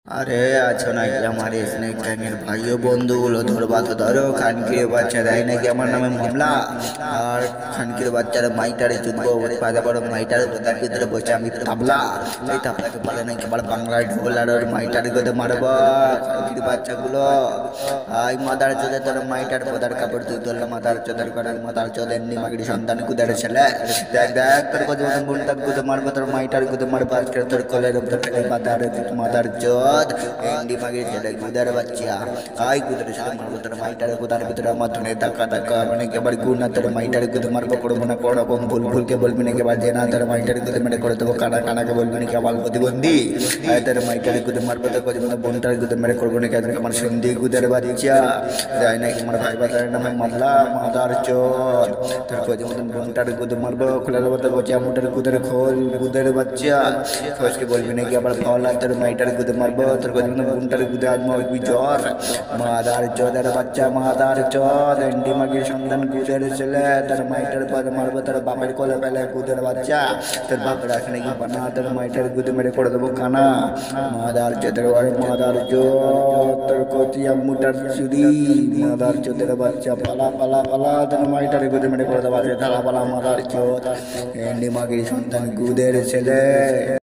আরে আছো নাকি আমার স্নেক গ্যাংয়ের ভাইও বন্ধুগুলো ধরবা তো ধরো খানকির বাচ্চা দেয় নাকি আমার নামে মামলা। আর খানকির বাচ্চারা মাইটারে চুদবো পাদা বড় মাইটার তার ভিতরে বসে আমি তাবলা, এই তাবলাকে বলে নাকি আবার বাংলায় ঢোল আর ওর মাইটারে গোদে মারবো খানকির বাচ্চাগুলো। আই মাদার চোদে তোর মাইটার পদার কাপড় তুই ধরলে মাদার চোদের করার মাদার চোদের নিমাগিরি সন্তান কুদার ছেলে। দেখ দেখ তোর কথা মতন বোনটার গুদে মারবো তোর মাইটার গুদে মারবো আজকে তোর কলের উপর ফেলে মাদার মাদার চোদ এন্ডি মাগির ছেলে গুদার বাচ্চা। আই গুদার ছেলে মারবো তোর মাইটার গুদার ভিতরে আমার ধনে টাকা টাকা মানে কেবার গুনা তোর মাইটার গুদে মারবো করবো না কোনো রকম ভুল ভুলকে বলবি না কেবার যে না তোর মাইটার গুদে মেরে করে দেবো কানা কানাকে বলবি না কেবল প্রতিবন্ধী। তোর মাইটার গুদে মারবো তোর কথা মতো বোনটার গুদে মেরে করবো না কেন আমার সন্ধি গুদার বাচ্চা যায় নাকি আমার ভাই বাজারের নামে মামলা মাদার চোদ। তোর কথা মতন বোনটার গুদে মারবো খোলা দেবো তোর বচা মুটার গুদের খোল গুদের বাচ্চা ফসকে বলবি নাকি আবার ভাওলা তোর মাইটার গুদে মারবো তোর কথা মতন বোনটার গুদে আজ মারবি জ্বর মাদার চোদের বাচ্চা মাদার চোদ এন্ডি মাগির সন্তান গুদের ছেলে তোর মাইটার পদ মারবো তোর বাপের কোলে পেলে গুদের বাচ্চা। তোর বাপের আসে নাকি বানা তোর মাইটার গুদে মেরে করে দেবো কানা মাদার চোদের বাড়ি মাদার চোদ তোর কচিয়া মুটার চুরি মাদার চোদের বাচ্চা পালা পালা পালা তোর মাইটার গুদে মেরে করে দেবো ধারা পালা মাদার চোদ এন্ডি মাগির সন্তান গুদের ছেলে।